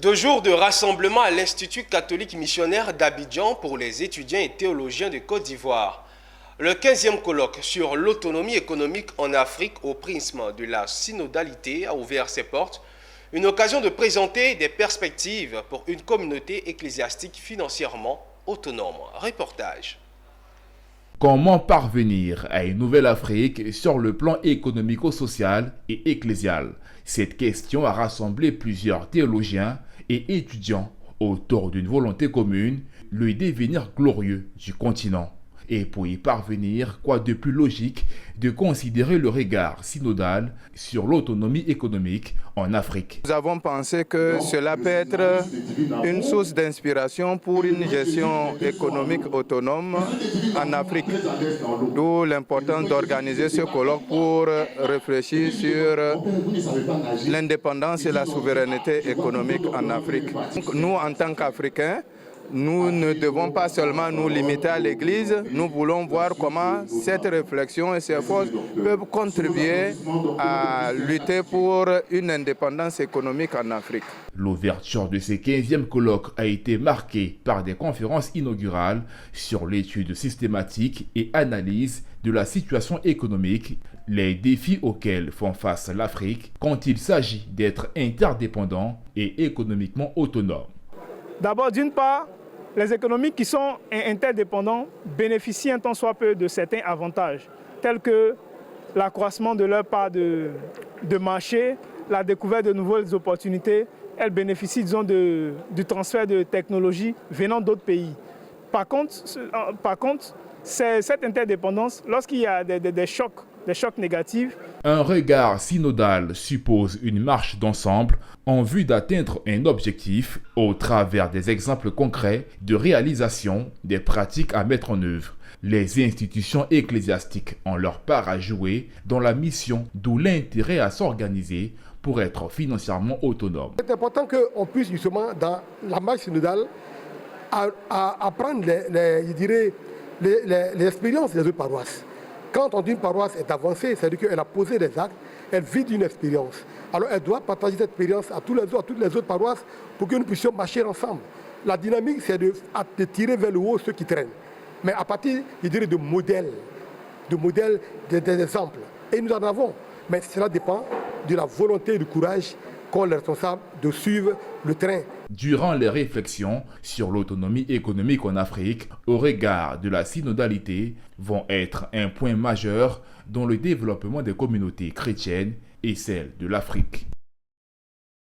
2 jours de rassemblement à l'Institut catholique missionnaire d'Abidjan pour les étudiants et théologiens de Côte d'Ivoire. Le 15e colloque sur l'autonomie économique en Afrique au prisme de la synodalité a ouvert ses portes, une occasion de présenter des perspectives pour une communauté ecclésiastique financièrement autonome. Reportage. Comment parvenir à une nouvelle Afrique sur le plan économico-social et ecclésial? Cette question a rassemblé plusieurs théologiens et étudiants autour d'une volonté commune, le devenir glorieux du continent. Et pour y parvenir, quoi de plus logique de considérer le regard synodal sur l'autonomie économique en Afrique. Nous avons pensé que cela peut être une source d'inspiration pour une gestion économique autonome en Afrique. D'où l'importance d'organiser ce colloque pour réfléchir sur l'indépendance et la souveraineté économique en Afrique. Donc, nous, en tant qu'Africains, nous ne devons pas seulement nous limiter à l'Église, nous voulons voir comment cette réflexion et ces forces peuvent contribuer à lutter pour une indépendance économique en Afrique. L'ouverture de ce 15e colloque a été marquée par des conférences inaugurales sur l'étude systématique et analyse de la situation économique, les défis auxquels font face l'Afrique quand il s'agit d'être interdépendant et économiquement autonome. D'abord, d'une part, les économies qui sont interdépendantes bénéficient un tant soit peu de certains avantages, tels que l'accroissement de leur part de marché, la découverte de nouvelles opportunités. Elles bénéficient, disons, du transfert de technologies venant d'autres pays. Par contre, cette interdépendance, lorsqu'il y a des chocs négatifs. Un regard synodal suppose une marche d'ensemble en vue d'atteindre un objectif au travers des exemples concrets de réalisation des pratiques à mettre en œuvre. Les institutions ecclésiastiques ont leur part à jouer dans la mission, d'où l'intérêt à s'organiser pour être financièrement autonome. C'est important qu'on puisse justement, dans la marche synodale, apprendre les expériences des autres paroisses. Quand on dit une paroisse est avancée, c'est-à-dire qu'elle a posé des actes, elle vit d'une expérience. Alors elle doit partager cette expérience à toutes les autres paroisses pour que nous puissions marcher ensemble. La dynamique, c'est de tirer vers le haut ceux qui traînent. Mais à partir, de modèles, des exemples. Et nous en avons. Mais cela dépend de la volonté et du courage qu'ont les responsables de suivre le train. Durant les réflexions sur l'autonomie économique en Afrique, au regard de la synodalité, vont être un point majeur dans le développement des communautés chrétiennes et celle de l'Afrique.